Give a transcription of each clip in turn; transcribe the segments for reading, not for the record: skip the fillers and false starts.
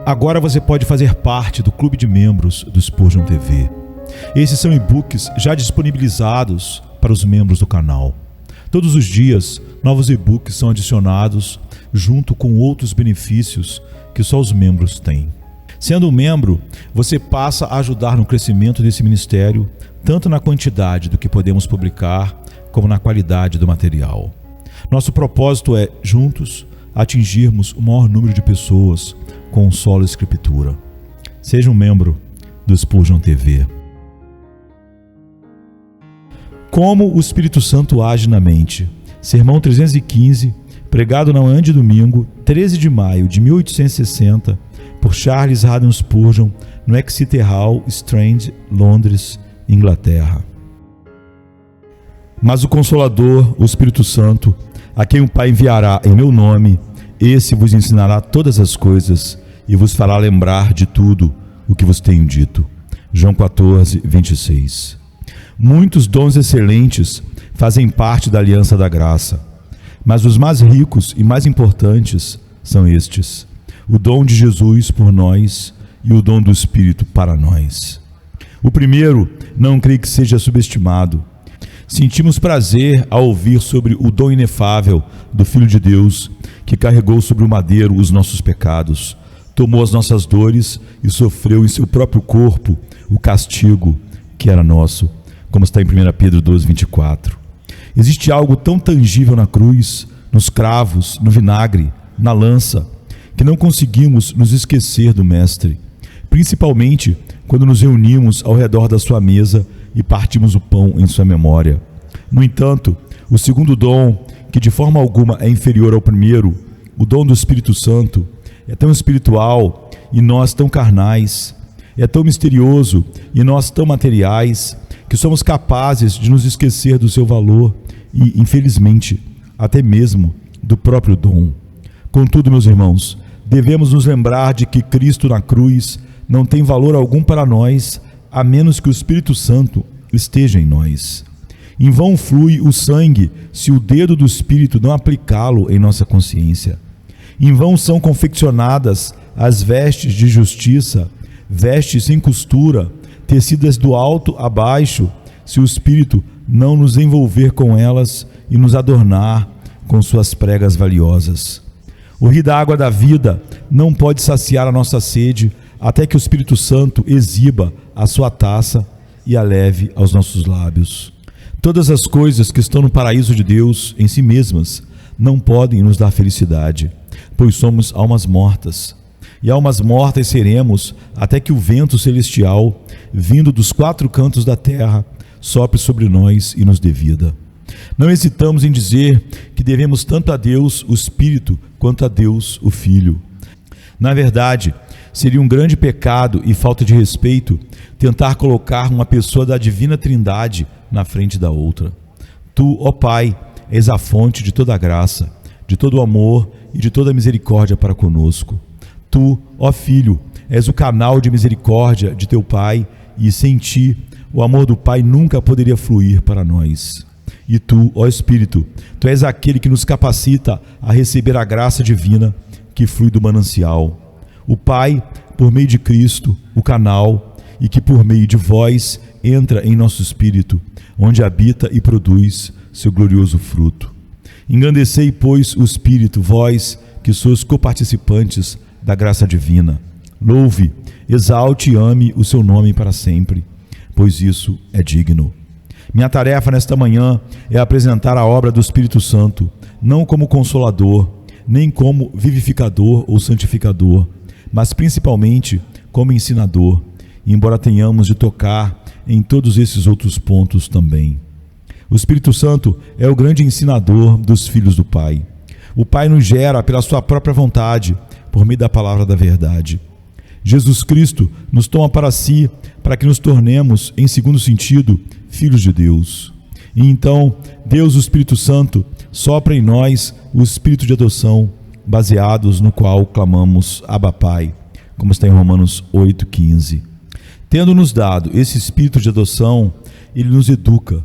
Agora você pode fazer parte do clube de membros do Spurgeon TV. Esses são e-books já disponibilizados para os membros do canal. Todos os dias, novos e-books são adicionados junto com outros benefícios que só os membros têm. Sendo um membro, você passa a ajudar no crescimento desse ministério, tanto na quantidade do que podemos publicar, como na qualidade do material. Nosso propósito é, juntos, atingirmos o maior número de pessoas com solo escritura. Seja um membro do Spurgeon TV. Como o Espírito Santo age na mente. Sermão 315, pregado na manhã de domingo, 13 de maio de 1860, por Charles Haddon Spurgeon, no Exeter Hall, Strand, Londres, Inglaterra. Mas o Consolador, o Espírito Santo, a quem o Pai enviará em meu nome, esse vos ensinará todas as coisas e vos fará lembrar de tudo o que vos tenho dito. João 14, 26. Muitos dons excelentes fazem parte da aliança da graça, mas os mais ricos e mais importantes são estes: o dom de Jesus por nós e o dom do Espírito para nós. O primeiro, não creio que seja subestimado. Sentimos prazer ao ouvir sobre o dom inefável do Filho de Deus, que carregou sobre o madeiro os nossos pecados, tomou as nossas dores e sofreu em seu próprio corpo o castigo que era nosso, como está em 1 Pedro 12, 24. Existe algo tão tangível na cruz, nos cravos, no vinagre, na lança, que não conseguimos nos esquecer do Mestre, principalmente quando nos reunimos ao redor da sua mesa e partimos o pão em sua memória. No entanto, o segundo dom, que de forma alguma é inferior ao primeiro, o dom do Espírito Santo, é tão espiritual e nós tão carnais, é tão misterioso e nós tão materiais, que somos capazes de nos esquecer do seu valor e, infelizmente, até mesmo do próprio dom. Contudo, meus irmãos, devemos nos lembrar de que Cristo na cruz não tem valor algum para nós, a menos que o Espírito Santo esteja em nós. Em vão flui o sangue se o dedo do Espírito não aplicá-lo em nossa consciência. Em vão são confeccionadas as vestes de justiça, vestes sem costura, tecidas do alto a baixo, se o Espírito não nos envolver com elas e nos adornar com suas pregas valiosas. O rio da água da vida não pode saciar a nossa sede até que o Espírito Santo exiba a sua taça e a leve aos nossos lábios. Todas as coisas que estão no paraíso de Deus em si mesmas não podem nos dar felicidade, pois somos almas mortas. E almas mortas seremos até que o vento celestial, vindo dos 4 cantos da terra, sopre sobre nós e nos dê vida. Não hesitamos em dizer que devemos tanto a Deus o Espírito quanto a Deus o Filho. Na verdade, seria um grande pecado e falta de respeito tentar colocar uma pessoa da divina Trindade na frente da outra. Tu, ó Pai, és a fonte de toda a graça, de todo o amor e de toda a misericórdia para conosco. Tu, ó Filho, és o canal de misericórdia de teu Pai, e sem ti o amor do Pai nunca poderia fluir para nós. E tu, ó Espírito, tu és aquele que nos capacita a receber a graça divina que flui do manancial. O Pai, por meio de Cristo, o canal, e que por meio de vós entra em nosso espírito, onde habita e produz seu glorioso fruto. Engrandecei, pois, o Espírito, vós que sois coparticipantes da graça divina. Louve, exalte e ame o seu nome para sempre, pois isso é digno. Minha tarefa nesta manhã é apresentar a obra do Espírito Santo, não como consolador, nem como vivificador ou santificador, mas principalmente como ensinador, embora tenhamos de tocar em todos esses outros pontos também. O Espírito Santo é o grande ensinador dos filhos do Pai. O Pai nos gera pela sua própria vontade, por meio da palavra da verdade. Jesus Cristo nos toma para si, para que nos tornemos, em segundo sentido, filhos de Deus. E então, Deus, o Espírito Santo, sopra em nós o Espírito de adoção, baseados no qual clamamos Abba Pai, como está em Romanos 8,15. Tendo-nos dado esse Espírito de adoção, Ele nos educa,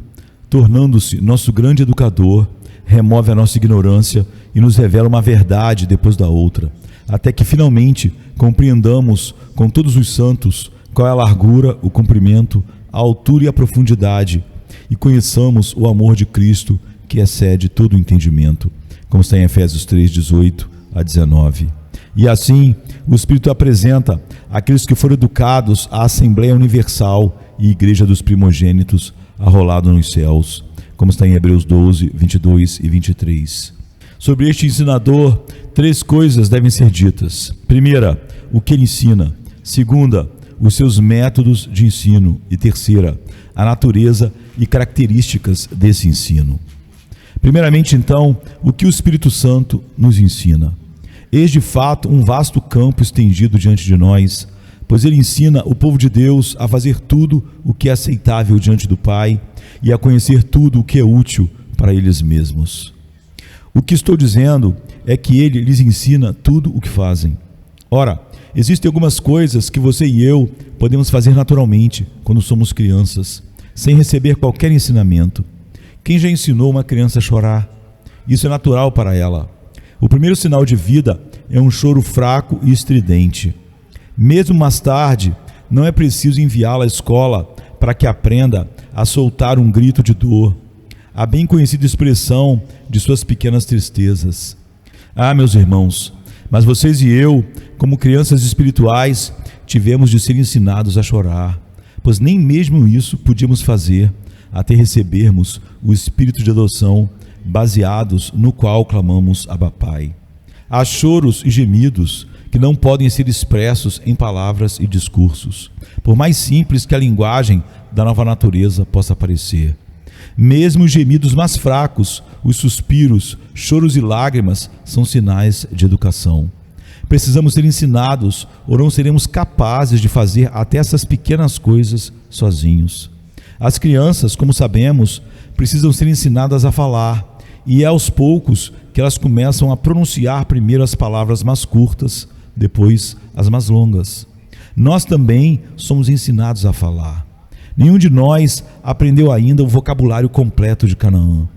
tornando-se nosso grande educador, remove a nossa ignorância e nos revela uma verdade depois da outra, até que finalmente compreendamos com todos os santos qual é a largura, o comprimento, a altura e a profundidade, e conheçamos o amor de Cristo, que excede todo o entendimento, como está em Efésios 3, 18 a 19. E assim, o Espírito apresenta aqueles que foram educados à Assembleia Universal e Igreja dos Primogênitos, arrolado nos céus, como está em Hebreus 12, 22 e 23. Sobre este ensinador, 3 coisas devem ser ditas. Primeira, o que ele ensina. Segunda, os seus métodos de ensino. E terceira, a natureza e características desse ensino. Primeiramente, então, o que o Espírito Santo nos ensina. Eis de fato um vasto campo estendido diante de nós, pois ele ensina o povo de Deus a fazer tudo o que é aceitável diante do Pai e a conhecer tudo o que é útil para eles mesmos. O que estou dizendo é que ele lhes ensina tudo o que fazem. Ora, existem algumas coisas que você e eu podemos fazer naturalmente quando somos crianças, sem receber qualquer ensinamento. Quem já ensinou uma criança a chorar? Isso é natural para ela. O primeiro sinal de vida é um choro fraco e estridente. Mesmo mais tarde, não é preciso enviá-la à escola para que aprenda a soltar um grito de dor, a bem conhecida expressão de suas pequenas tristezas. Ah, meus irmãos, mas vocês e eu, como crianças espirituais, tivemos de ser ensinados a chorar, pois nem mesmo isso podíamos fazer até recebermos o Espírito de adoção, baseados no qual clamamos Abba Pai. Há choros e gemidos que não podem ser expressos em palavras e discursos, por mais simples que a linguagem da nova natureza possa parecer. Mesmo os gemidos mais fracos, os suspiros, choros e lágrimas são sinais de educação. Precisamos ser ensinados ou não seremos capazes de fazer até essas pequenas coisas sozinhos. As crianças, como sabemos, precisam ser ensinadas a falar, e é aos poucos que elas começam a pronunciar primeiro as palavras mais curtas, depois as mais longas. Nós também somos ensinados a falar. Nenhum de nós aprendeu ainda o vocabulário completo de Canaã.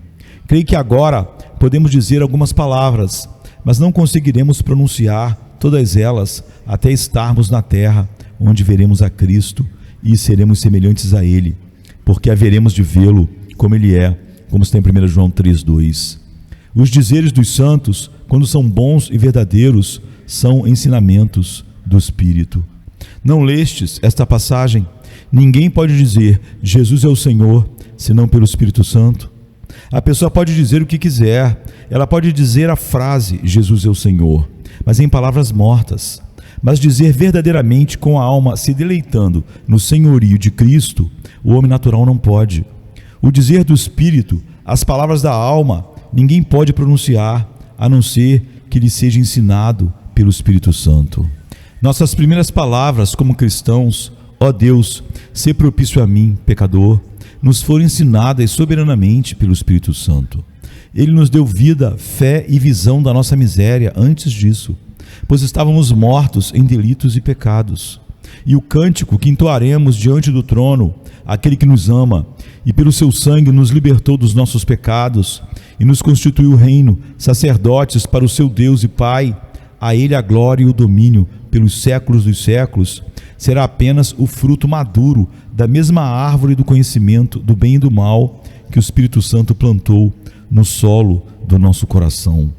Creio que agora podemos dizer algumas palavras, mas não conseguiremos pronunciar todas elas até estarmos na terra, onde veremos a Cristo e seremos semelhantes a Ele, porque haveremos de vê-lo como Ele é, como está em 1 João 3,2. Os dizeres dos santos, quando são bons e verdadeiros, são ensinamentos do Espírito. Não lestes esta passagem? Ninguém pode dizer Jesus é o Senhor, senão pelo Espírito Santo. A pessoa pode dizer o que quiser, ela pode dizer a frase Jesus é o Senhor, mas em palavras mortas. Mas dizer verdadeiramente com a alma se deleitando no senhorio de Cristo, o homem natural não pode. O dizer do Espírito, as palavras da alma, ninguém pode pronunciar, a não ser que lhe seja ensinado pelo Espírito Santo. Nossas primeiras palavras como cristãos, ó Deus, sê propício a mim, pecador, nos foram ensinadas soberanamente pelo Espírito Santo. Ele nos deu vida, fé e visão da nossa miséria antes disso, pois estávamos mortos em delitos e pecados. E o cântico que entoaremos diante do trono, aquele que nos ama e pelo seu sangue nos libertou dos nossos pecados e nos constituiu reino, sacerdotes para o seu Deus e Pai, a Ele a glória e o domínio pelos séculos dos séculos, será apenas o fruto maduro da mesma árvore do conhecimento do bem e do mal que o Espírito Santo plantou no solo do nosso coração.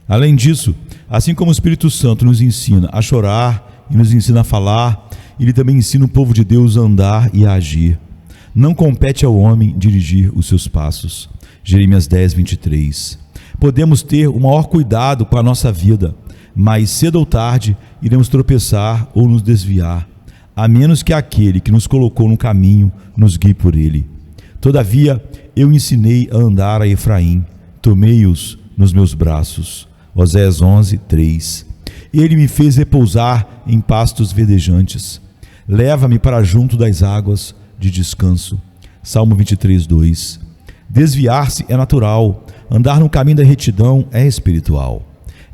Além disso, assim como o Espírito Santo nos ensina a chorar e nos ensina a falar, ele também ensina o povo de Deus a andar e a agir. Não compete ao homem dirigir os seus passos. Jeremias 10, 23. Podemos ter o maior cuidado com a nossa vida, mas cedo ou tarde iremos tropeçar ou nos desviar, a menos que aquele que nos colocou no caminho nos guie por ele. Todavia, eu ensinei a andar a Efraim, tomei-os nos meus braços. Oséias 11, 3. Ele me fez repousar em pastos verdejantes. Leva-me para junto das águas de descanso. Salmo 23, 2. Desviar-se é natural, andar no caminho da retidão é espiritual.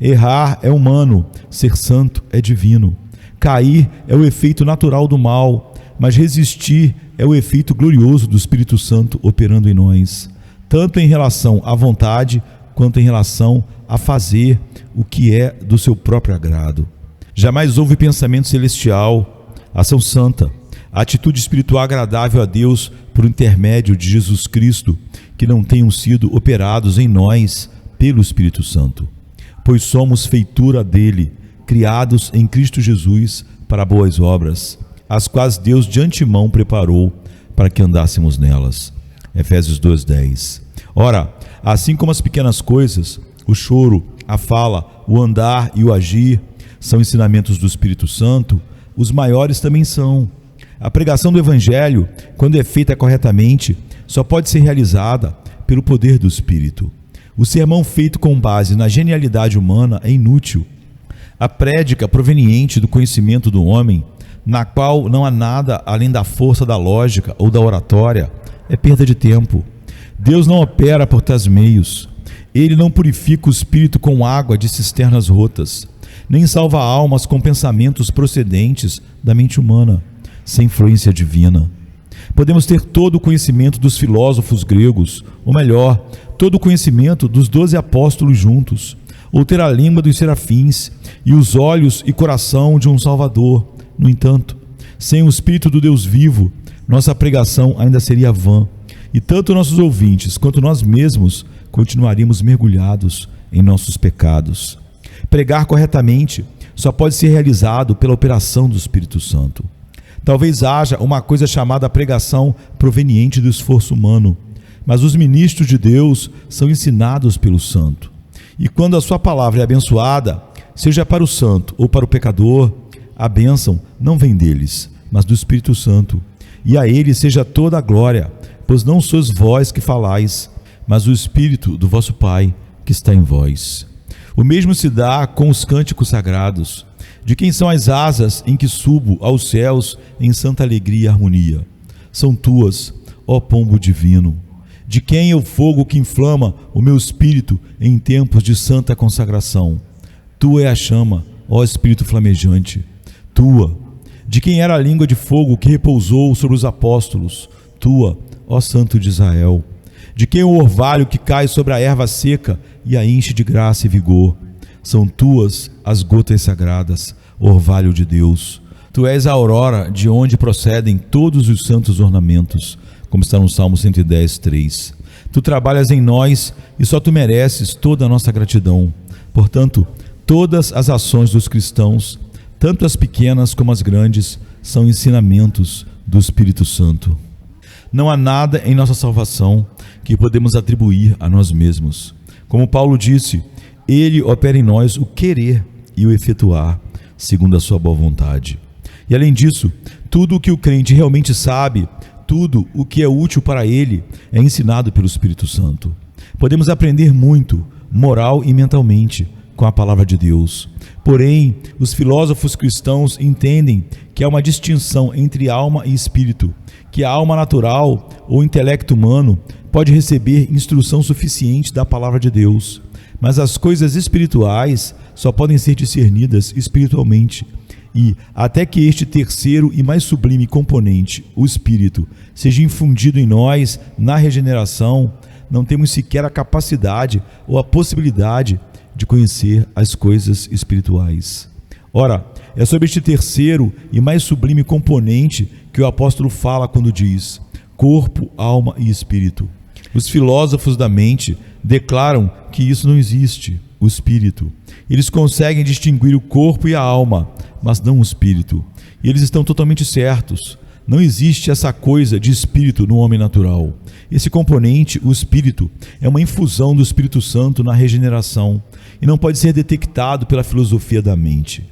Errar é humano, ser santo é divino. Cair é o efeito natural do mal, mas resistir é o efeito glorioso do Espírito Santo operando em nós, tanto em relação à vontade, quanto em relação a fazer o que é do seu próprio agrado. Jamais houve pensamento celestial, ação santa, atitude espiritual agradável a Deus por intermédio de Jesus Cristo, que não tenham sido operados em nós pelo Espírito Santo. Pois somos feitura dele, criados em Cristo Jesus para boas obras, as quais Deus de antemão preparou para que andássemos nelas. Efésios 2:10. Ora, assim como as pequenas coisas, o choro, a fala, o andar e o agir, são ensinamentos do Espírito Santo, os maiores também são. A pregação do Evangelho, quando é feita corretamente, só pode ser realizada pelo poder do Espírito. O sermão feito com base na genialidade humana é inútil. A prédica proveniente do conhecimento do homem, na qual não há nada além da força da lógica ou da oratória, é perda de tempo. Deus não opera por tais meios. Ele não purifica o espírito com água de cisternas rotas, nem salva almas com pensamentos procedentes da mente humana, sem influência divina. Podemos ter todo o conhecimento dos filósofos gregos, ou melhor, todo o conhecimento dos 12 apóstolos juntos, ou ter a língua dos serafins e os olhos e coração de um Salvador. No entanto, sem o Espírito do Deus vivo, nossa pregação ainda seria vã, e tanto nossos ouvintes quanto nós mesmos continuaríamos mergulhados em nossos pecados. Pregar corretamente só pode ser realizado pela operação do Espírito Santo. Talvez haja uma coisa chamada pregação proveniente do esforço humano, mas os ministros de Deus são ensinados pelo Santo. E quando a sua palavra é abençoada, seja para o santo ou para o pecador, a bênção não vem deles, mas do Espírito Santo. E a ele seja toda a glória, pois não sois vós que falais, mas o Espírito do vosso Pai que está em vós. O mesmo se dá com os cânticos sagrados, de quem são as asas em que subo aos céus em santa alegria e harmonia. São tuas, ó pombo divino. De quem é o fogo que inflama o meu espírito em tempos de santa consagração? Tua é a chama, ó Espírito flamejante. Tua. De quem era a língua de fogo que repousou sobre os apóstolos? Tua, ó Santo de Israel. De quem é o orvalho que cai sobre a erva seca e a enche de graça e vigor? São tuas as gotas sagradas, orvalho de Deus. Tu és a aurora de onde procedem todos os santos ornamentos, como está no Salmo 110:3. Tu trabalhas em nós e só tu mereces toda a nossa gratidão. Portanto, todas as ações dos cristãos, tanto as pequenas como as grandes, são ensinamentos do Espírito Santo. Não há nada em nossa salvação que podemos atribuir a nós mesmos. Como Paulo disse, ele opera em nós o querer e o efetuar, segundo a sua boa vontade. E além disso, tudo o que o crente realmente sabe, tudo o que é útil para ele, é ensinado pelo Espírito Santo. Podemos aprender muito, moral e mentalmente, com a palavra de Deus. Porém, os filósofos cristãos entendem que há uma distinção entre alma e espírito, que a alma natural ou intelecto humano pode receber instrução suficiente da palavra de Deus, mas as coisas espirituais só podem ser discernidas espiritualmente, e até que este terceiro e mais sublime componente, o Espírito, seja infundido em nós na regeneração, não temos sequer a capacidade ou a possibilidade de conhecer as coisas espirituais. Ora, é sobre este terceiro e mais sublime componente que o apóstolo fala quando diz corpo, alma e espírito. Os filósofos da mente declaram que isso não existe, o espírito. Eles conseguem distinguir o corpo e a alma, mas não o espírito. E eles estão totalmente certos. Não existe essa coisa de espírito no homem natural. Esse componente, o espírito, é uma infusão do Espírito Santo na regeneração e não pode ser detectado pela filosofia da mente.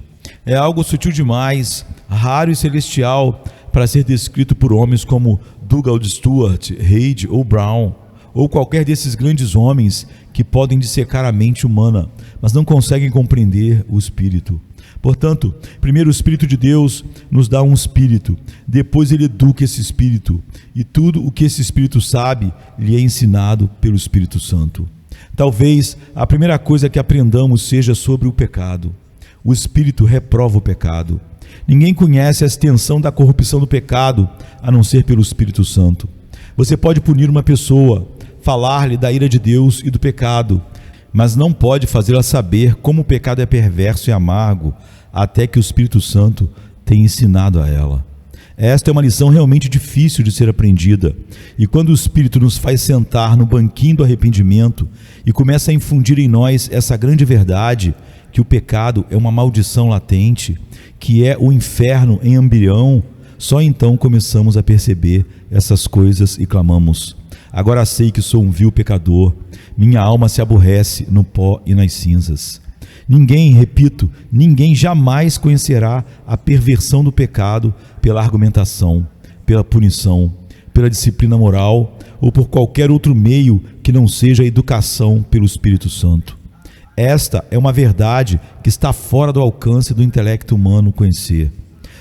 É algo sutil demais, raro e celestial para ser descrito por homens como Douglas Stuart, Reid ou Brown, ou qualquer desses grandes homens que podem dissecar a mente humana, mas não conseguem compreender o espírito. Portanto, primeiro o Espírito de Deus nos dá um espírito, depois ele educa esse espírito, e tudo o que esse espírito sabe lhe é ensinado pelo Espírito Santo. Talvez a primeira coisa que aprendamos seja sobre o pecado. O Espírito reprova o pecado. Ninguém conhece a extensão da corrupção do pecado, a não ser pelo Espírito Santo. Você pode punir uma pessoa, falar-lhe da ira de Deus e do pecado, mas não pode fazê-la saber como o pecado é perverso e amargo, até que o Espírito Santo tenha ensinado a ela. Esta é uma lição realmente difícil de ser aprendida, e quando o Espírito nos faz sentar no banquinho do arrependimento e começa a infundir em nós essa grande verdade, que o pecado é uma maldição latente, que é o inferno em embrião, só então começamos a perceber essas coisas e clamamos: agora sei que sou um vil pecador, minha alma se aborrece no pó e nas cinzas. Ninguém, repito, ninguém jamais conhecerá a perversão do pecado pela argumentação, pela punição, pela disciplina moral ou por qualquer outro meio que não seja a educação pelo Espírito Santo. Esta é uma verdade que está fora do alcance do intelecto humano conhecer.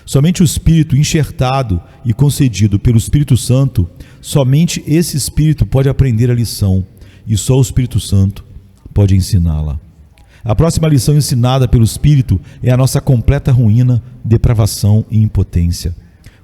Somente o Espírito enxertado e concedido pelo Espírito Santo, somente esse Espírito pode aprender a lição, e só o Espírito Santo pode ensiná-la. A próxima lição ensinada pelo Espírito é a nossa completa ruína, depravação e impotência.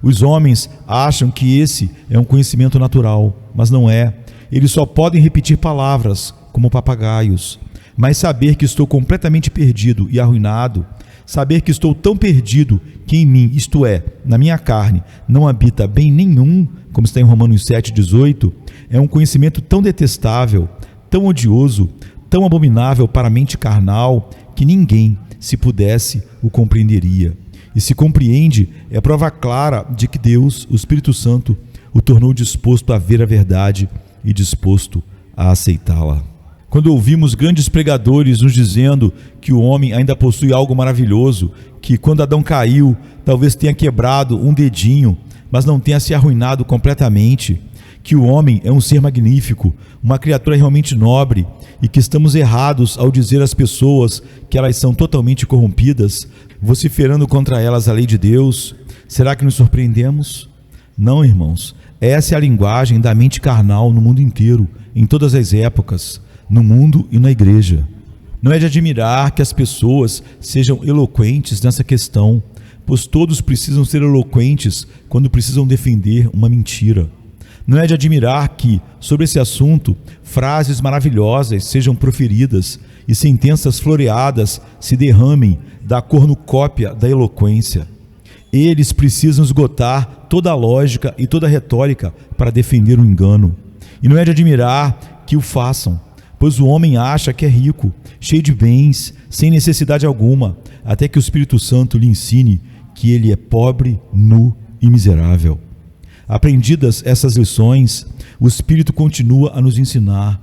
Os homens acham que esse é um conhecimento natural, mas não é. Eles só podem repetir palavras, como papagaios. Mas saber que estou completamente perdido e arruinado, saber que estou tão perdido que em mim, isto é, na minha carne, não habita bem nenhum, como está em Romanos 7,18, é um conhecimento tão detestável, tão odioso, tão abominável para a mente carnal, que ninguém, se pudesse, o compreenderia. E se compreende, é prova clara de que Deus, o Espírito Santo, o tornou disposto a ver a verdade e disposto a aceitá-la. Quando ouvimos grandes pregadores nos dizendo que o homem ainda possui algo maravilhoso, que quando Adão caiu, talvez tenha quebrado um dedinho, mas não tenha se arruinado completamente, que o homem é um ser magnífico, uma criatura realmente nobre, e que estamos errados ao dizer às pessoas que elas são totalmente corrompidas, vociferando contra elas a lei de Deus, será que nos surpreendemos? Não, irmãos, essa é a linguagem da mente carnal no mundo inteiro, em todas as épocas, no mundo e na igreja. Não é de admirar que as pessoas sejam eloquentes nessa questão, pois todos precisam ser eloquentes quando precisam defender uma mentira. Não é de admirar que, sobre esse assunto, frases maravilhosas sejam proferidas e sentenças floreadas se derramem da cornucópia da eloquência. Eles precisam esgotar toda a lógica e toda a retórica para defender o engano. E não é de admirar que o façam, pois o homem acha que é rico, cheio de bens, sem necessidade alguma, até que o Espírito Santo lhe ensine que ele é pobre, nu e miserável. Aprendidas essas lições, o Espírito continua a nos ensinar,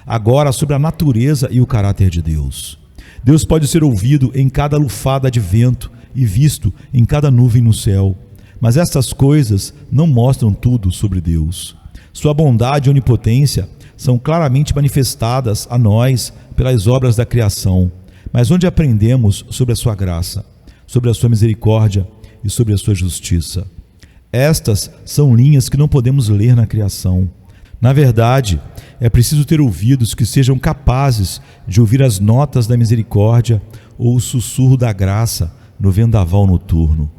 agora sobre a natureza e o caráter de Deus. Deus pode ser ouvido em cada lufada de vento e visto em cada nuvem no céu, mas estas coisas não mostram tudo sobre Deus. Sua bondade e onipotência são claramente manifestadas a nós pelas obras da criação, mas onde aprendemos sobre a sua graça, sobre a sua misericórdia e sobre a sua justiça? Estas são linhas que não podemos ler na criação. Na verdade, é preciso ter ouvidos que sejam capazes de ouvir as notas da misericórdia ou o sussurro da graça no vendaval noturno.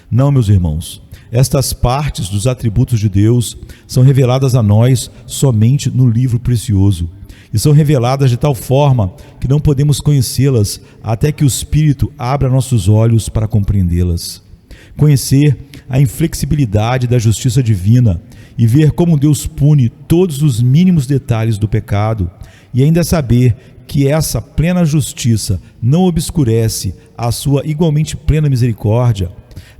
Não, meus irmãos, estas partes dos atributos de Deus são reveladas a nós somente no livro precioso, e são reveladas de tal forma que não podemos conhecê-las até que o Espírito abra nossos olhos para compreendê-las. Conhecer a inflexibilidade da justiça divina e ver como Deus pune todos os mínimos detalhes do pecado, e ainda saber que essa plena justiça não obscurece a sua igualmente plena misericórdia,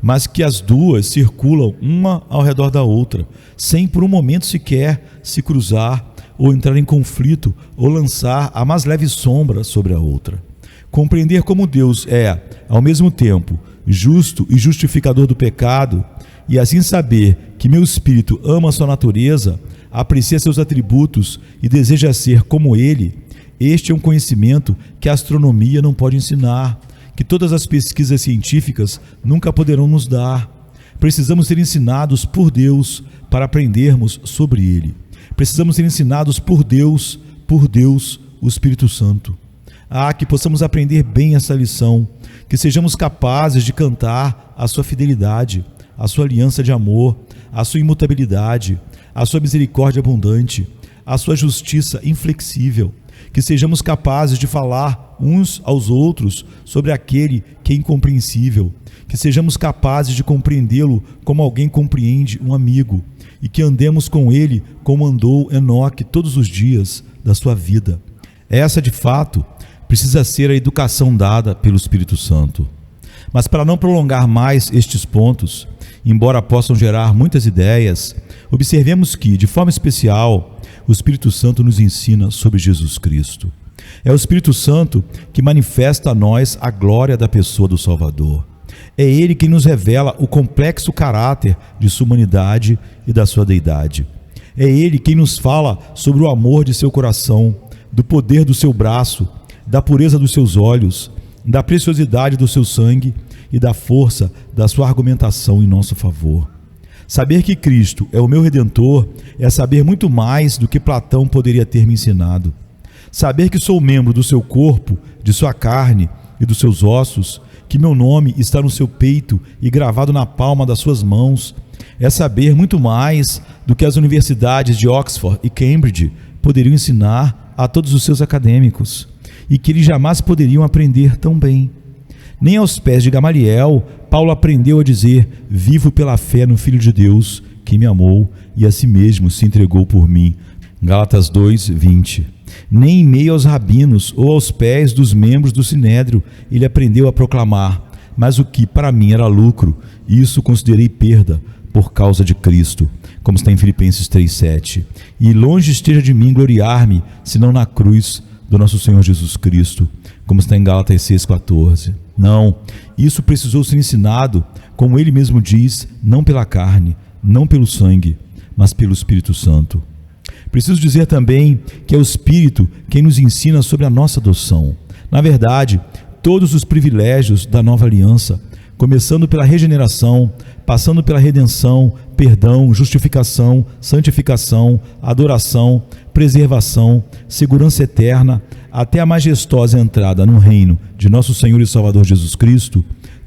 mas que as duas circulam uma ao redor da outra, sem por um momento sequer se cruzar ou entrar em conflito ou lançar a mais leve sombra sobre a outra. Compreender como Deus é, ao mesmo tempo, justo e justificador do pecado, e assim saber que meu espírito ama sua natureza, aprecia seus atributos e deseja ser como ele, este é um conhecimento que a astronomia não pode ensinar, que todas as pesquisas científicas nunca poderão nos dar. Precisamos ser ensinados por Deus para aprendermos sobre ele. Precisamos ser ensinados por Deus, o Espírito Santo. Que possamos aprender bem essa lição, que sejamos capazes de cantar a sua fidelidade, a sua aliança de amor, a sua imutabilidade, a sua misericórdia abundante, a sua justiça inflexível, que sejamos capazes de falar uns aos outros sobre aquele que é incompreensível, que sejamos capazes de compreendê-lo como alguém compreende um amigo, e que andemos com ele como andou Enoque todos os dias da sua vida. Essa, de fato, precisa ser a educação dada pelo Espírito Santo. Mas para não prolongar mais estes pontos, embora possam gerar muitas ideias, observemos que, de forma especial, o Espírito Santo nos ensina sobre Jesus Cristo. É o Espírito Santo que manifesta a nós a glória da pessoa do Salvador. É Ele quem nos revela o complexo caráter de sua humanidade e da sua deidade. É Ele quem nos fala sobre o amor de seu coração, do poder do seu braço, da pureza dos seus olhos, da preciosidade do seu sangue e da força da sua argumentação em nosso favor. Saber que Cristo é o meu Redentor é saber muito mais do que Platão poderia ter me ensinado. Saber que sou membro do seu corpo, de sua carne e dos seus ossos, que meu nome está no seu peito e gravado na palma das suas mãos, é saber muito mais do que as universidades de Oxford e Cambridge poderiam ensinar a todos os seus acadêmicos, e que eles jamais poderiam aprender tão bem. Nem aos pés de Gamaliel, Paulo aprendeu a dizer: vivo pela fé no Filho de Deus, que me amou e a si mesmo se entregou por mim. Gálatas 2:20. Nem em meio aos rabinos ou aos pés dos membros do Sinédrio ele aprendeu a proclamar: mas o que para mim era lucro, isso considerei perda por causa de Cristo, como está em Filipenses 3:7. E longe esteja de mim gloriar-me, senão na cruz do nosso Senhor Jesus Cristo, como está em Gálatas 6:14. Não, isso precisou ser ensinado, como ele mesmo diz, não pela carne, não pelo sangue, mas pelo Espírito Santo. Preciso dizer também que é o Espírito quem nos ensina sobre a nossa adoção. Na verdade, todos os privilégios da nova aliança, começando pela regeneração, passando pela redenção, perdão, justificação, santificação, adoração, preservação, segurança eterna, até a majestosa entrada no reino de nosso Senhor e Salvador Jesus Cristo,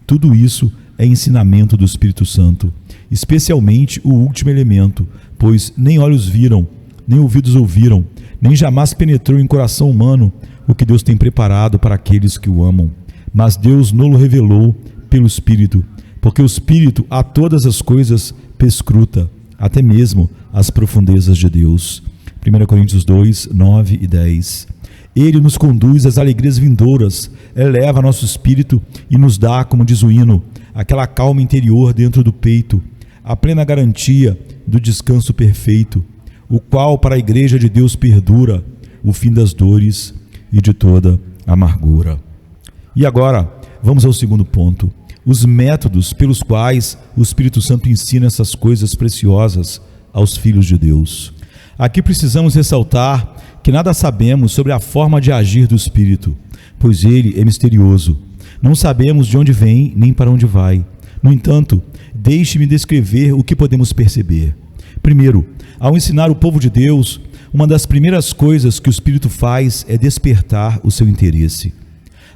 tudo isso é ensinamento do Espírito Santo, especialmente o último elemento, pois nem olhos viram, nem ouvidos ouviram, nem jamais penetrou em coração humano o que Deus tem preparado para aqueles que o amam. Mas Deus nos revelou pelo Espírito, porque o Espírito a todas as coisas perscruta, até mesmo as profundezas de Deus. 1 Coríntios 2, 9 e 10. Ele nos conduz às alegrias vindouras, eleva nosso espírito e nos dá, como diz o hino, aquela calma interior dentro do peito, a plena garantia do descanso perfeito, o qual para a igreja de Deus perdura o fim das dores e de toda amargura. E agora, vamos ao segundo ponto, os métodos pelos quais o Espírito Santo ensina essas coisas preciosas aos filhos de Deus. Aqui precisamos ressaltar que nada sabemos sobre a forma de agir do Espírito, pois ele é misterioso. Não sabemos de onde vem nem para onde vai. No entanto, deixe-me descrever o que podemos perceber. Primeiro, ao ensinar o povo de Deus, uma das primeiras coisas que o Espírito faz é despertar o seu interesse.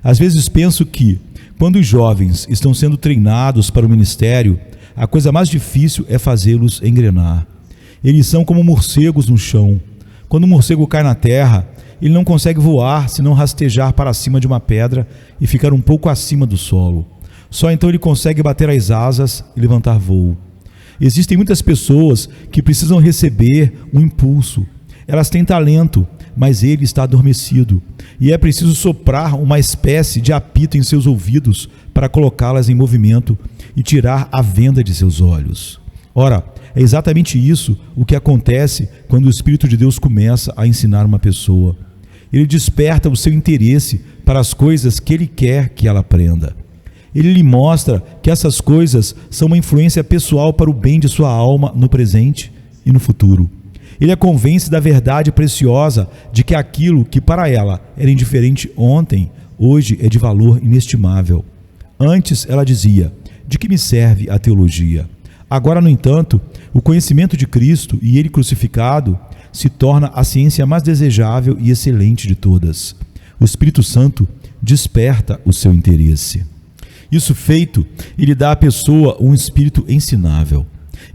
Às vezes penso que, quando os jovens estão sendo treinados para o ministério, a coisa mais difícil é fazê-los engrenar. Eles são como morcegos no chão. Quando um morcego cai na terra, ele não consegue voar senão rastejar para cima de uma pedra e ficar um pouco acima do solo. Só então ele consegue bater as asas e levantar voo. Existem muitas pessoas que precisam receber um impulso. Elas têm talento, mas ele está adormecido. E é preciso soprar uma espécie de apito em seus ouvidos para colocá-las em movimento e tirar a venda de seus olhos. Ora, é exatamente isso o que acontece quando o Espírito de Deus começa a ensinar uma pessoa. Ele desperta o seu interesse para as coisas que ele quer que ela aprenda. Ele lhe mostra que essas coisas são uma influência pessoal para o bem de sua alma no presente e no futuro. Ele a convence da verdade preciosa de que aquilo que para ela era indiferente ontem, hoje é de valor inestimável. Antes ela dizia: de que me serve a teologia? Agora, no entanto, o conhecimento de Cristo e ele crucificado se torna a ciência mais desejável e excelente de todas. O Espírito Santo desperta o seu interesse. Isso feito, ele dá à pessoa um espírito ensinável.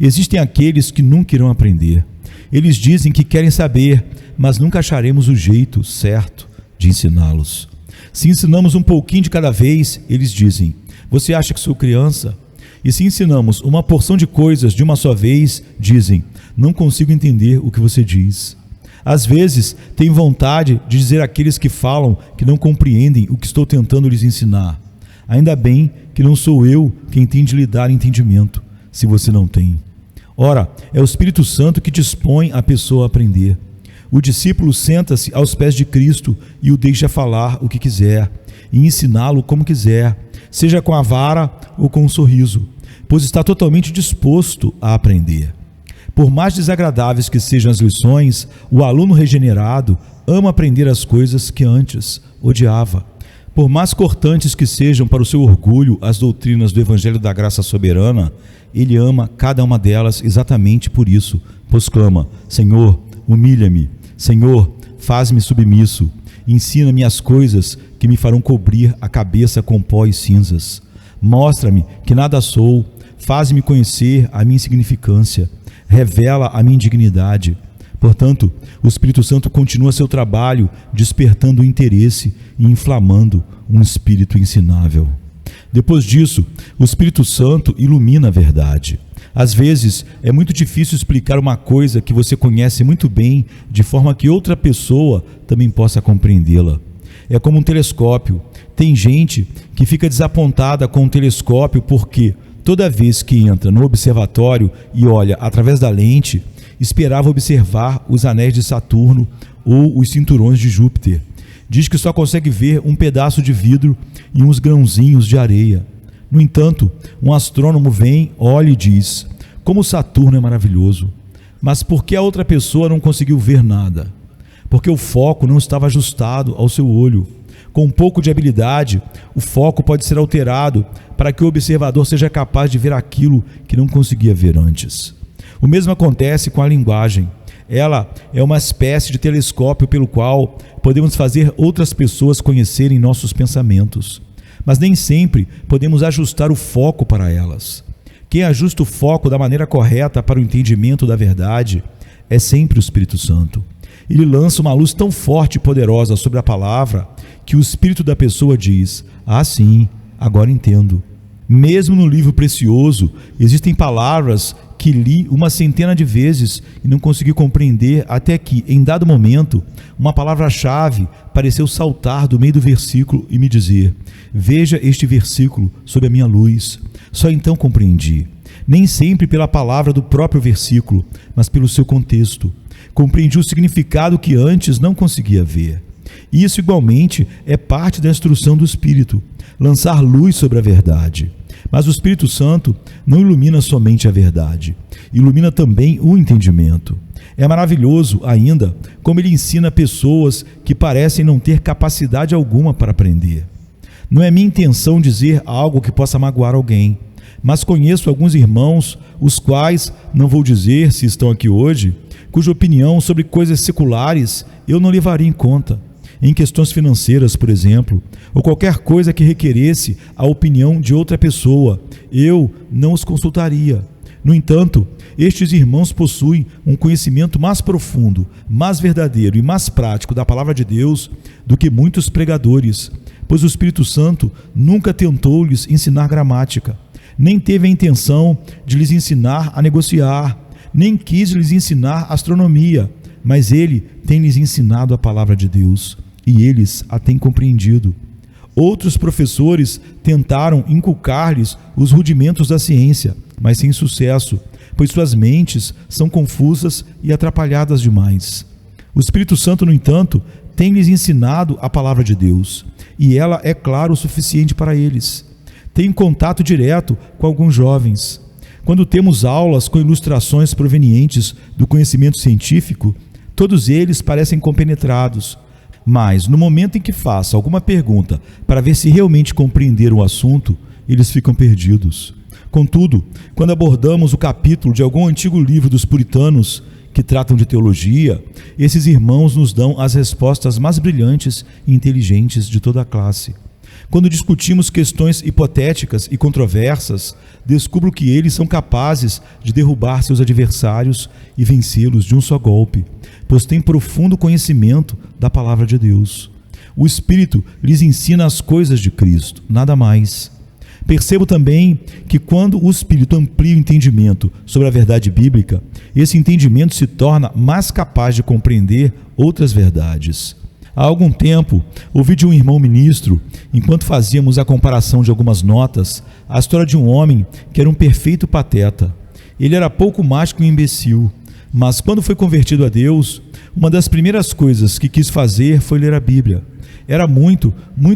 Existem aqueles que nunca irão aprender. Eles dizem que querem saber, mas nunca acharemos o jeito certo de ensiná-los. Se ensinamos um pouquinho de cada vez, eles dizem: você acha que sou criança? E se ensinamos uma porção de coisas de uma só vez, dizem: não consigo entender o que você diz. Às vezes, tenho vontade de dizer àqueles que falam que não compreendem o que estou tentando lhes ensinar: ainda bem que não sou eu quem tem de lhe dar entendimento, se você não tem. Ora, é o Espírito Santo que dispõe a pessoa a aprender. O discípulo senta-se aos pés de Cristo e o deixa falar o que quiser, e ensiná-lo como quiser, seja com a vara ou com um sorriso, pois está totalmente disposto a aprender. Por mais desagradáveis que sejam as lições, o aluno regenerado ama aprender as coisas que antes odiava. Por mais cortantes que sejam para o seu orgulho as doutrinas do Evangelho da Graça Soberana, ele ama cada uma delas exatamente por isso, pois clama: Senhor, humilha-me, Senhor, faz-me submisso, ensina-me as coisas que me farão cobrir a cabeça com pó e cinzas. Mostra-me que nada sou, faz-me conhecer a minha insignificância, revela a minha indignidade. Portanto, o Espírito Santo continua seu trabalho, despertando o interesse e inflamando um espírito ensinável. Depois disso, o Espírito Santo ilumina a verdade. Às vezes, é muito difícil explicar uma coisa que você conhece muito bem, de forma que outra pessoa também possa compreendê-la. É como um telescópio. Tem gente que fica desapontada com o telescópio porque, toda vez que entra no observatório e olha através da lente, esperava observar os anéis de Saturno ou os cinturões de Júpiter. Diz que só consegue ver um pedaço de vidro e uns grãozinhos de areia. No entanto, um astrônomo vem, olha e diz: como Saturno é maravilhoso. Mas por que a outra pessoa não conseguiu ver nada? Porque o foco não estava ajustado ao seu olho. Com um pouco de habilidade, o foco pode ser alterado para que o observador seja capaz de ver aquilo que não conseguia ver antes. O mesmo acontece com a linguagem. Ela é uma espécie de telescópio pelo qual podemos fazer outras pessoas conhecerem nossos pensamentos, mas nem sempre podemos ajustar o foco para elas. Quem ajusta o foco da maneira correta para o entendimento da verdade é sempre o Espírito Santo. Ele lança uma luz tão forte e poderosa sobre a palavra que o espírito da pessoa diz: ah, sim, agora entendo. Mesmo no livro precioso, existem palavras que li uma centena de vezes e não consegui compreender, até que, em dado momento, uma palavra-chave pareceu saltar do meio do versículo e me dizer: veja este versículo sob a minha luz. Só então compreendi. Nem sempre pela palavra do próprio versículo, mas pelo seu contexto. Compreendi o significado que antes não conseguia ver. Isso igualmente é parte da instrução do Espírito, lançar luz sobre a verdade. Mas o Espírito Santo não ilumina somente a verdade, ilumina também o entendimento. É maravilhoso ainda como ele ensina pessoas que parecem não ter capacidade alguma para aprender. Não é minha intenção dizer algo que possa magoar alguém, mas conheço alguns irmãos, os quais, não vou dizer se estão aqui hoje, cuja opinião sobre coisas seculares eu não levaria em conta. Em questões financeiras, por exemplo, ou qualquer coisa que requeresse a opinião de outra pessoa, eu não os consultaria. No entanto, estes irmãos possuem um conhecimento mais profundo, mais verdadeiro e mais prático da palavra de Deus do que muitos pregadores, pois o Espírito Santo nunca tentou lhes ensinar gramática, nem teve a intenção de lhes ensinar a negociar, nem quis lhes ensinar astronomia, mas ele tem lhes ensinado a palavra de Deus. E eles a têm compreendido. Outros professores tentaram inculcar-lhes os rudimentos da ciência, mas sem sucesso, pois suas mentes são confusas e atrapalhadas demais. O Espírito Santo, no entanto, tem lhes ensinado a palavra de Deus, e ela é clara o suficiente para eles. Tenho contato direto com alguns jovens. Quando temos aulas com ilustrações provenientes do conhecimento científico, todos eles parecem compenetrados. Mas, no momento em que faço alguma pergunta para ver se realmente compreenderam o assunto, eles ficam perdidos. Contudo, quando abordamos o capítulo de algum antigo livro dos puritanos que tratam de teologia, esses irmãos nos dão as respostas mais brilhantes e inteligentes de toda a classe. Quando discutimos questões hipotéticas e controversas, descubro que eles são capazes de derrubar seus adversários e vencê-los de um só golpe, pois têm profundo conhecimento da palavra de Deus. O Espírito lhes ensina as coisas de Cristo, nada mais. Percebo também que quando o Espírito amplia o entendimento sobre a verdade bíblica, esse entendimento se torna mais capaz de compreender outras verdades. Há algum tempo, ouvi de um irmão ministro, enquanto fazíamos a comparação de algumas notas, a história de um homem que era um perfeito pateta. Ele era pouco mais que um imbecil, mas quando foi convertido a Deus, uma das primeiras coisas que quis fazer foi ler a Bíblia. Era muito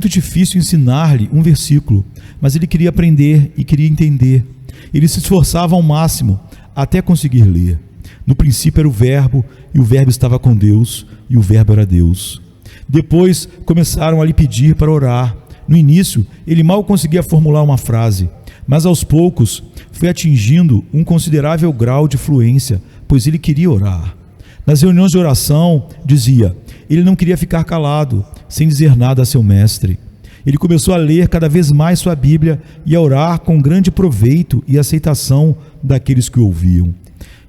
difícil ensinar-lhe um versículo, mas ele queria aprender e queria entender. Ele se esforçava ao máximo até conseguir ler. No princípio era o Verbo, e o Verbo estava com Deus, e o Verbo era Deus. Depois começaram a lhe pedir para orar. No início, ele mal conseguia formular uma frase, mas aos poucos foi atingindo um considerável grau de fluência, pois ele queria orar. Nas reuniões de oração, dizia, ele não queria ficar calado, sem dizer nada a seu mestre. Ele começou a ler cada vez mais sua Bíblia e a orar com grande proveito e aceitação daqueles que o ouviam.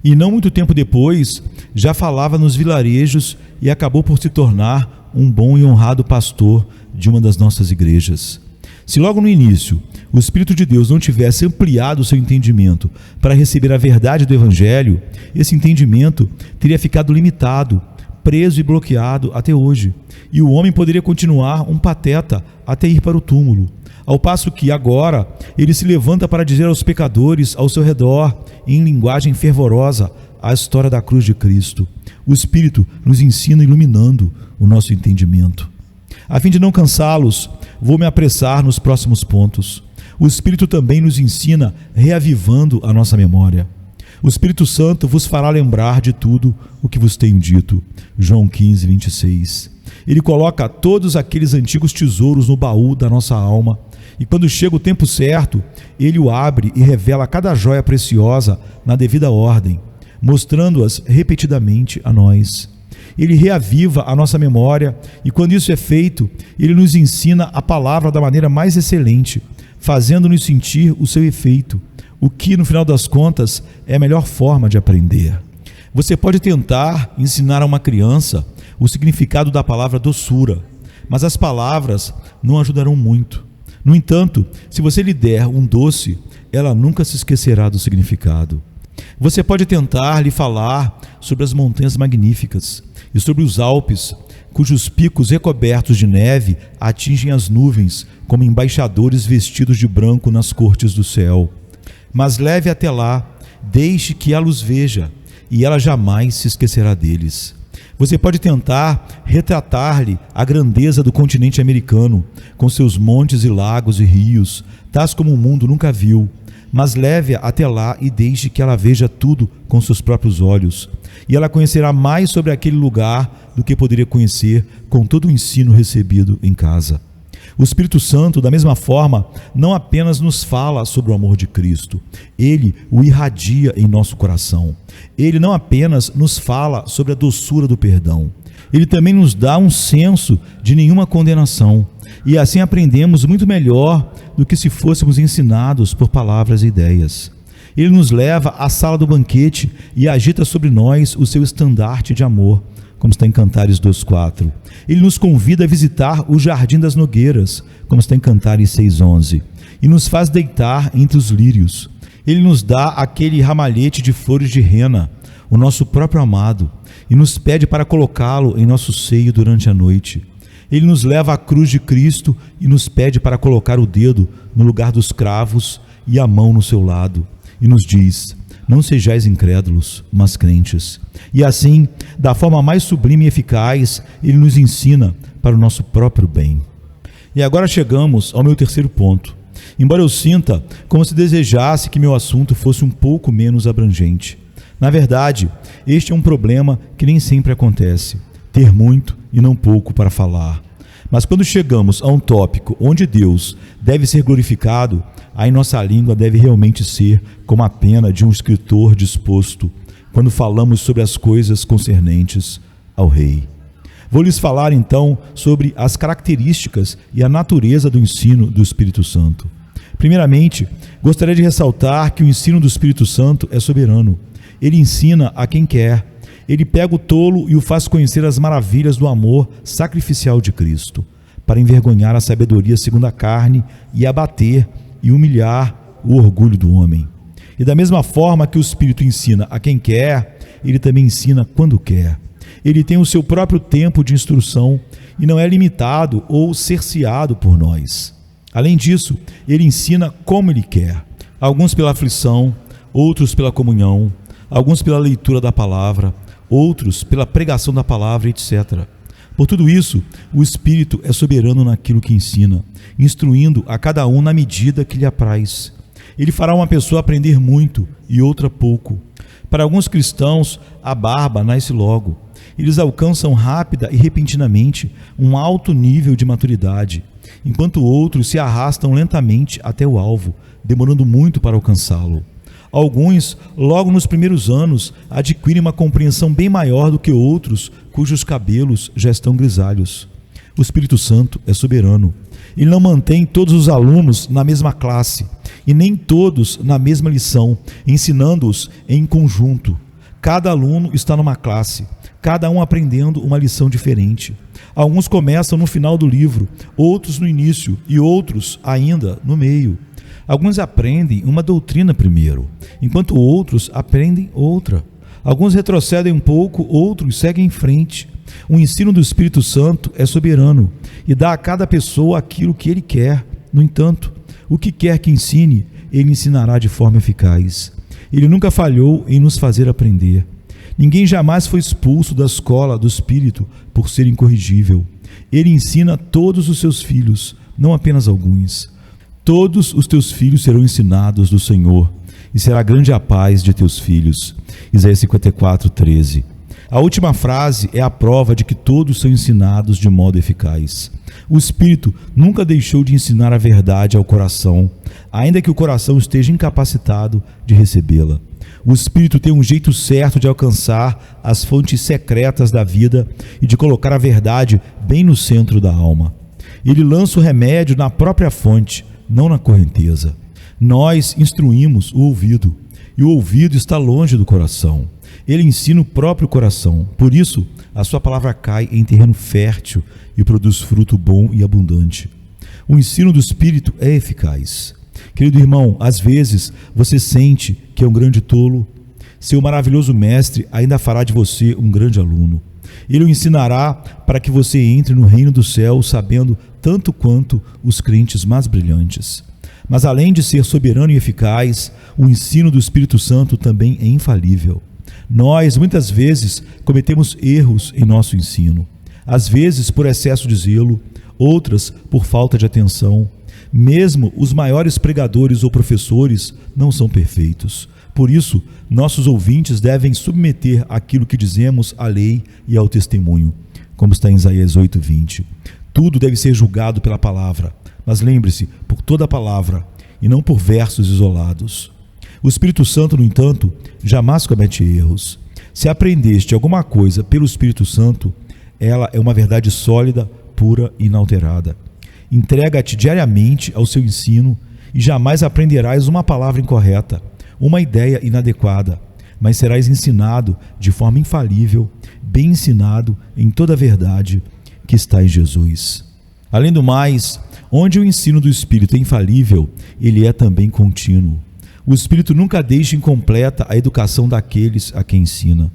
E não muito tempo depois, já falava nos vilarejos e acabou por se tornar um bom e honrado pastor de uma das nossas igrejas. Se logo no início o Espírito de Deus não tivesse ampliado o seu entendimento para receber a verdade do Evangelho, esse entendimento teria ficado limitado, preso e bloqueado até hoje, e o homem poderia continuar um pateta até ir para o túmulo, ao passo que agora ele se levanta para dizer aos pecadores ao seu redor, em linguagem fervorosa, a história da cruz de Cristo. O Espírito nos ensina iluminando o nosso entendimento. A fim de não cansá-los, vou me apressar nos próximos pontos. O Espírito também nos ensina reavivando a nossa memória. O Espírito Santo vos fará lembrar de tudo o que vos tenho dito. João 15, 26. Ele coloca todos aqueles antigos tesouros no baú da nossa alma, e quando chega o tempo certo, ele o abre e revela cada joia preciosa na devida ordem, mostrando-as repetidamente a nós. Ele reaviva a nossa memória, e quando isso é feito, ele nos ensina a palavra da maneira mais excelente, fazendo-nos sentir o seu efeito, o que, no final das contas, é a melhor forma de aprender. Você pode tentar ensinar a uma criança o significado da palavra doçura, mas as palavras não ajudarão muito. No entanto, se você lhe der um doce, ela nunca se esquecerá do significado. Você pode tentar lhe falar sobre as montanhas magníficas e sobre os Alpes, cujos picos recobertos de neve atingem as nuvens como embaixadores vestidos de branco nas cortes do céu. Mas leve até lá, deixe que ela os veja, e ela jamais se esquecerá deles. Você pode tentar retratar-lhe a grandeza do continente americano, com seus montes e lagos e rios, tais como o mundo nunca viu, mas leve-a até lá e deixe que ela veja tudo com seus próprios olhos, e ela conhecerá mais sobre aquele lugar do que poderia conhecer com todo o ensino recebido em casa. O Espírito Santo, da mesma forma, não apenas nos fala sobre o amor de Cristo, ele o irradia em nosso coração. Ele não apenas nos fala sobre a doçura do perdão, ele também nos dá um senso de nenhuma condenação, e assim aprendemos muito melhor do que se fôssemos ensinados por palavras e ideias. Ele nos leva à sala do banquete e agita sobre nós o seu estandarte de amor, como está em Cantares 2:4. Ele nos convida a visitar o Jardim das Nogueiras, como está em Cantares 6:11, e nos faz deitar entre os lírios. Ele nos dá aquele ramalhete de flores de rena, o nosso próprio amado, e nos pede para colocá-lo em nosso seio durante a noite. Ele nos leva à cruz de Cristo e nos pede para colocar o dedo no lugar dos cravos e a mão no seu lado, e nos diz: não sejais incrédulos, mas crentes. E assim, da forma mais sublime e eficaz, ele nos ensina para o nosso próprio bem. E agora chegamos ao meu terceiro ponto. Embora eu sinta como se desejasse que meu assunto fosse um pouco menos abrangente. Na verdade, este é um problema que nem sempre acontece, ter muito e não pouco para falar. Mas quando chegamos a um tópico onde Deus deve ser glorificado, aí nossa língua deve realmente ser como a pena de um escritor disposto, quando falamos sobre as coisas concernentes ao rei. Vou lhes falar então sobre as características e a natureza do ensino do Espírito Santo. Primeiramente, gostaria de ressaltar que o ensino do Espírito Santo é soberano. Ele ensina a quem quer. Ele pega o tolo e o faz conhecer as maravilhas do amor sacrificial de Cristo, para envergonhar a sabedoria segundo a carne e abater e humilhar o orgulho do homem. E da mesma forma que o Espírito ensina a quem quer, ele também ensina quando quer. Ele tem o seu próprio tempo de instrução e não é limitado ou cerceado por nós. Além disso, ele ensina como ele quer. Alguns pela aflição, outros pela comunhão, alguns pela leitura da palavra, outros pela pregação da palavra, etc. Por tudo isso, o Espírito é soberano naquilo que ensina, instruindo a cada um na medida que lhe apraz. Ele fará uma pessoa aprender muito e outra pouco. Para alguns cristãos, a barba nasce logo. Eles alcançam rápida e repentinamente um alto nível de maturidade, enquanto outros se arrastam lentamente até o alvo, demorando muito para alcançá-lo. Alguns, logo nos primeiros anos, adquirem uma compreensão bem maior do que outros, cujos cabelos já estão grisalhos. O Espírito Santo é soberano. Ele não mantém todos os alunos na mesma classe e nem todos na mesma lição, ensinando-os em conjunto. Cada aluno está numa classe, cada um aprendendo uma lição diferente. Alguns começam no final do livro, outros no início e outros ainda no meio. Alguns aprendem uma doutrina primeiro, enquanto outros aprendem outra. Alguns retrocedem um pouco, outros seguem em frente. O ensino do Espírito Santo é soberano e dá a cada pessoa aquilo que ele quer. No entanto, o que quer que ensine, ele ensinará de forma eficaz. Ele nunca falhou em nos fazer aprender. Ninguém jamais foi expulso da escola do Espírito por ser incorrigível. Ele ensina todos os seus filhos, não apenas alguns. Todos os teus filhos serão ensinados do Senhor, e será grande a paz de teus filhos. Isaías 54:13. A última frase é a prova de que todos são ensinados de modo eficaz. O Espírito nunca deixou de ensinar a verdade ao coração, ainda que o coração esteja incapacitado de recebê-la. O Espírito tem um jeito certo de alcançar as fontes secretas da vida e de colocar a verdade bem no centro da alma. Ele lança o remédio na própria fonte, não na correnteza. Nós instruímos o ouvido, e o ouvido está longe do coração. Ele ensina o próprio coração. Por isso, a sua palavra cai em terreno fértil e produz fruto bom e abundante. O ensino do Espírito é eficaz. Querido irmão, às vezes você sente que é um grande tolo. Seu maravilhoso mestre ainda fará de você um grande aluno. Ele o ensinará para que você entre no reino do céu sabendo tanto quanto os crentes mais brilhantes. Mas além de ser soberano e eficaz, o ensino do Espírito Santo também é infalível. Nós, muitas vezes, cometemos erros em nosso ensino. Às vezes por excesso de zelo, outras por falta de atenção. Mesmo os maiores pregadores ou professores não são perfeitos. Por isso, nossos ouvintes devem submeter aquilo que dizemos à lei e ao testemunho, como está em Isaías 8:20. Tudo deve ser julgado pela palavra, mas lembre-se, por toda a palavra, e não por versos isolados. O Espírito Santo, no entanto, jamais comete erros. Se aprendeste alguma coisa pelo Espírito Santo, ela é uma verdade sólida, pura e inalterada. Entrega-te diariamente ao seu ensino e jamais aprenderás uma palavra incorreta, uma ideia inadequada, mas serás ensinado de forma infalível, bem ensinado em toda a verdade que está em Jesus. Além do mais, onde o ensino do Espírito é infalível, ele é também contínuo. O Espírito nunca deixa incompleta a educação daqueles a quem ensina.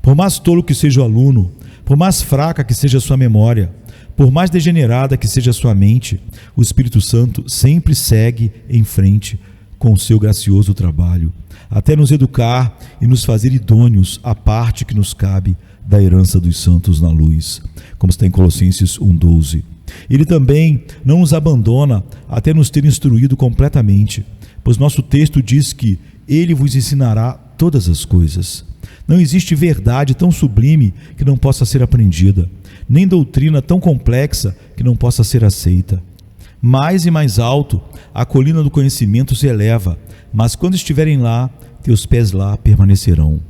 Por mais tolo que seja o aluno, por mais fraca que seja a sua memória, por mais degenerada que seja a sua mente, o Espírito Santo sempre segue em frente com o seu gracioso trabalho, até nos educar e nos fazer idôneos à parte que nos cabe da herança dos santos na luz, como está em Colossenses 1:12. Ele também não nos abandona até nos ter instruído completamente, pois nosso texto diz que ele vos ensinará todas as coisas. Não existe verdade tão sublime que não possa ser aprendida, nem doutrina tão complexa que não possa ser aceita. Mais e mais alto, a colina do conhecimento se eleva, mas quando estiverem lá, teus pés lá permanecerão.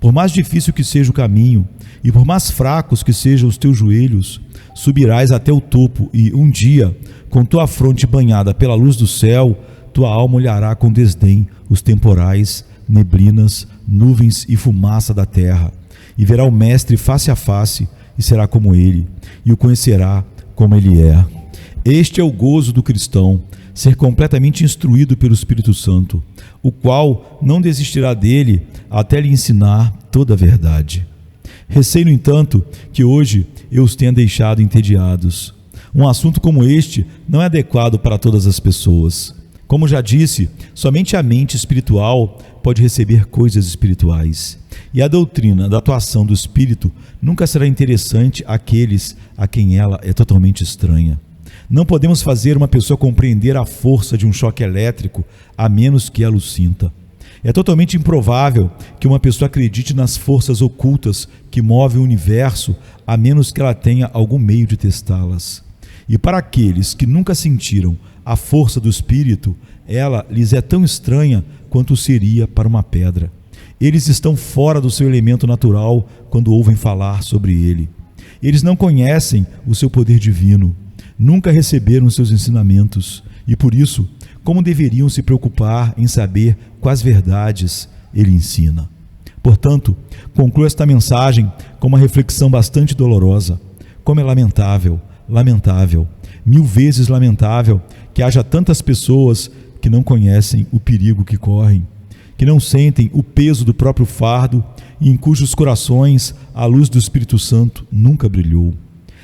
Por mais difícil que seja o caminho, e por mais fracos que sejam os teus joelhos, subirás até o topo, e um dia, com tua fronte banhada pela luz do céu, tua alma olhará com desdém os temporais, neblinas, nuvens e fumaça da terra, e verá o Mestre face a face, e será como ele, e o conhecerá como ele é. Este é o gozo do cristão, ser completamente instruído pelo Espírito Santo, o qual não desistirá dele até lhe ensinar toda a verdade. Receio, no entanto, que hoje eu os tenha deixado entediados. Um assunto como este não é adequado para todas as pessoas. Como já disse, somente a mente espiritual pode receber coisas espirituais. E a doutrina da atuação do Espírito nunca será interessante àqueles a quem ela é totalmente estranha. Não podemos fazer uma pessoa compreender a força de um choque elétrico a menos que ela o sinta. É totalmente improvável que uma pessoa acredite nas forças ocultas que movem o universo a menos que ela tenha algum meio de testá-las. E para aqueles que nunca sentiram a força do Espírito, ela lhes é tão estranha quanto seria para uma pedra. Eles estão fora do seu elemento natural quando ouvem falar sobre ele. Eles não conhecem o seu poder divino, nunca receberam seus ensinamentos e, por isso, como deveriam se preocupar em saber quais verdades ele ensina? Portanto, concluo esta mensagem com uma reflexão bastante dolorosa. Como é lamentável, lamentável, 1000 vezes lamentável que haja tantas pessoas que não conhecem o perigo que correm, que não sentem o peso do próprio fardo e em cujos corações a luz do Espírito Santo nunca brilhou.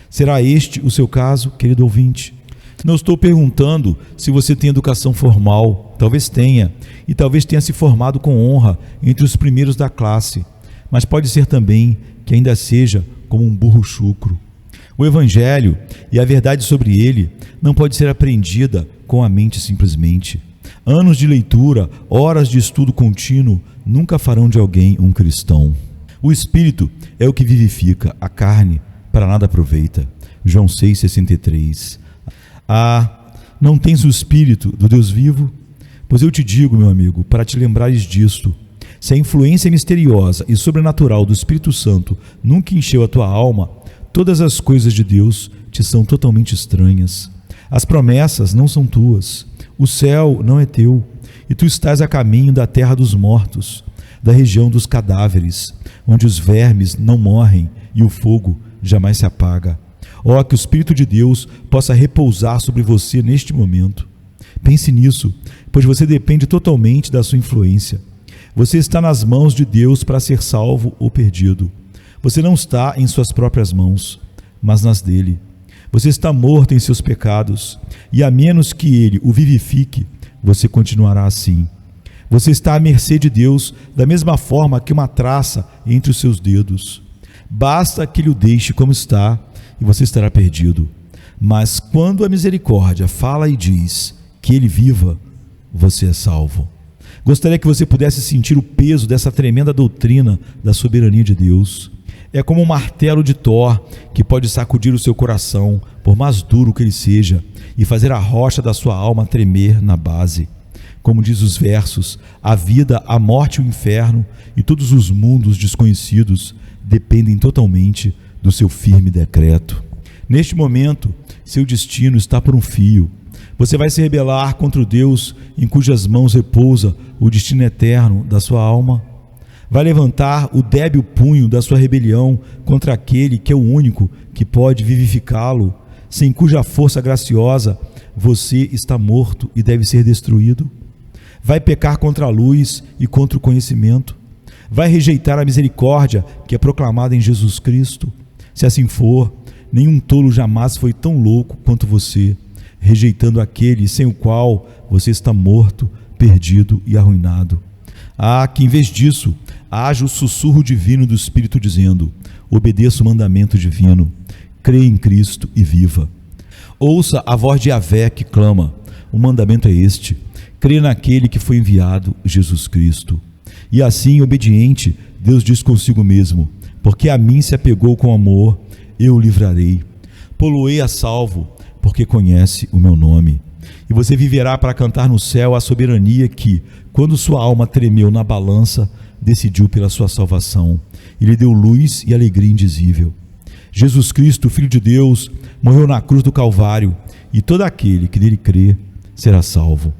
Será este o seu caso, querido ouvinte? Não estou perguntando se você tem educação formal, talvez tenha, e talvez tenha se formado com honra entre os primeiros da classe, mas pode ser também que ainda seja como um burro chucro. O Evangelho e a verdade sobre ele não pode ser aprendida com a mente simplesmente. Anos de leitura, horas de estudo contínuo nunca farão de alguém um cristão. O Espírito é o que vivifica, a carne para nada aproveita. João 6,63. Não tens o Espírito do Deus vivo? Pois eu te digo, meu amigo, para te lembrares disto, se a influência misteriosa e sobrenatural do Espírito Santo nunca encheu a tua alma, todas as coisas de Deus te são totalmente estranhas. As promessas não são tuas, o céu não é teu, e tu estás a caminho da terra dos mortos, da região dos cadáveres, onde os vermes não morrem e o fogo jamais se apaga. Ó, que o Espírito de Deus possa repousar sobre você neste momento. Pense nisso, pois você depende totalmente da sua influência. Você está nas mãos de Deus para ser salvo ou perdido. Você não está em suas próprias mãos, mas nas dele. Você está morto em seus pecados, e a menos que ele o vivifique, você continuará assim. Você está à mercê de Deus da mesma forma que uma traça entre os seus dedos. Basta que ele o deixe como está, e você estará perdido. Mas quando a misericórdia fala e diz que ele viva, você é salvo. Gostaria que você pudesse sentir o peso dessa tremenda doutrina da soberania de Deus. É como um martelo de Thor que pode sacudir o seu coração, por mais duro que ele seja, e fazer a rocha da sua alma tremer na base. Como diz os versos, a vida, a morte e o inferno e todos os mundos desconhecidos dependem totalmente do seu firme decreto. Neste momento, seu destino está por um fio. Você vai se rebelar contra o Deus em cujas mãos repousa o destino eterno da sua alma? Vai levantar o débil punho da sua rebelião contra aquele que é o único que pode vivificá-lo, sem cuja força graciosa você está morto e deve ser destruído? Vai pecar contra a luz e contra o conhecimento? Vai rejeitar a misericórdia que é proclamada em Jesus Cristo? Se assim for, nenhum tolo jamais foi tão louco quanto você, rejeitando aquele sem o qual você está morto, perdido e arruinado. Que em vez disso, haja o sussurro divino do Espírito dizendo: obedeça o mandamento divino, creia em Cristo e viva. Ouça a voz de Yahvé que clama: o mandamento é este, creia naquele que foi enviado, Jesus Cristo. E assim, obediente, Deus diz consigo mesmo: porque a mim se apegou com amor, eu o livrarei. Pô-lo-ei a salvo, porque conhece o meu nome. E você viverá para cantar no céu a soberania que, quando sua alma tremeu na balança, decidiu pela sua salvação e lhe deu luz e alegria indizível. Jesus Cristo, Filho de Deus, morreu na cruz do Calvário, e todo aquele que nele crê será salvo.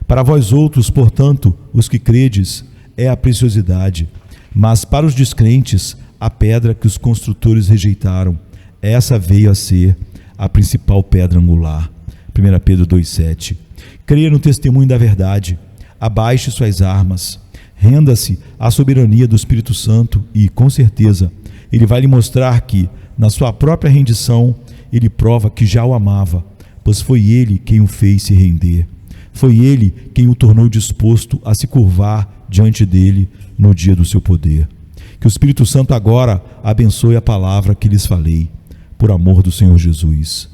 Para vós outros, portanto, os que credes, é a preciosidade, mas para os descrentes, a pedra que os construtores rejeitaram, essa veio a ser a principal pedra angular. 1 Pedro 2,7. Creia no testemunho da verdade, abaixe suas armas, renda-se à soberania do Espírito Santo e, com certeza, ele vai lhe mostrar que, na sua própria rendição, ele prova que já o amava, pois foi ele quem o fez se render. Foi ele quem o tornou disposto a se curvar diante dele no dia do seu poder. Que o Espírito Santo agora abençoe a palavra que lhes falei, por amor do Senhor Jesus.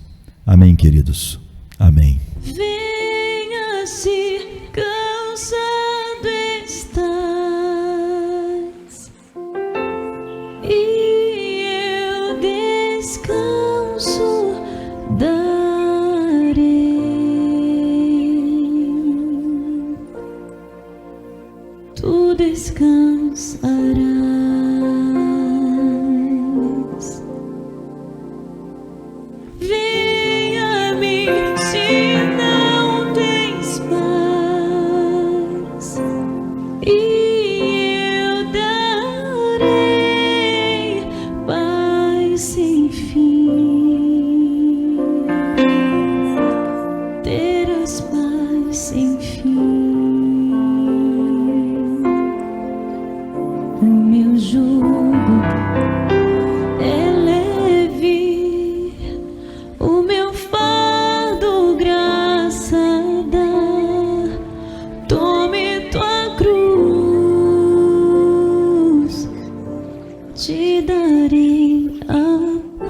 Amém, queridos. Amém. Venha se cansado estás, e eu descanso darei. Tu descansarás. Venha-me se não tens paz, e eu darei paz sem fim. Terás paz sem fim. O meu jugo é leve, o meu fardo graça dá. Tome tua cruz, te darei a paz.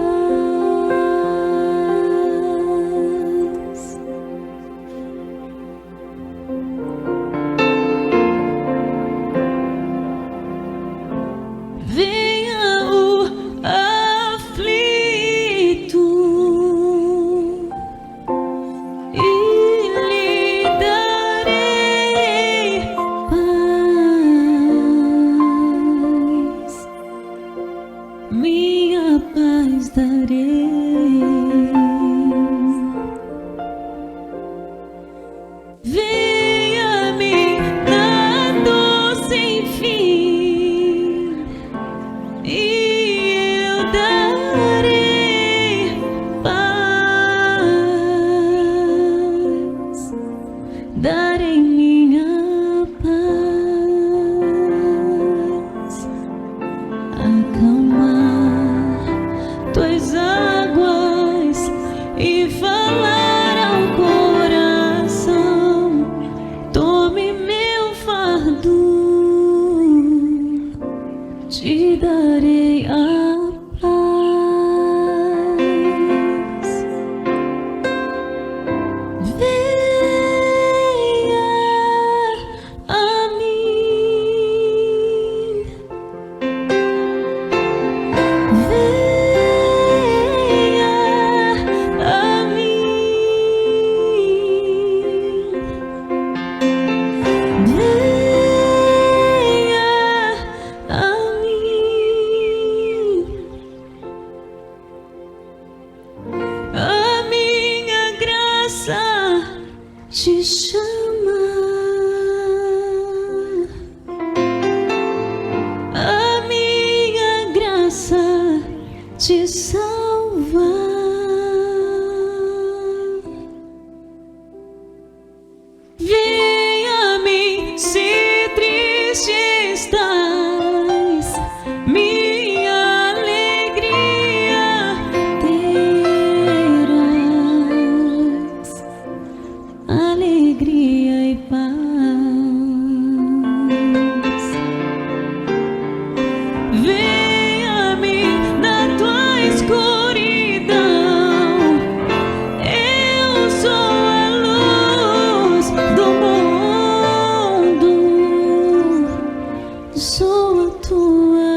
Venha o aflito e lhe darei paz, minha paz darei. Venha-me na dor sem fim, e eu darei paz, darei minha paz. Acalmar tuas águas e falar ao coração. Tome meu fardo, te darei a paz. Venha a mim, venha a mim, venha a mim. A minha graça te chama, a minha graça te salva. Venha a mim se triste estás, minha alegria terás, alegria e paz. Venha-me na tua escuridão, eu sou a luz do mundo, sou a tua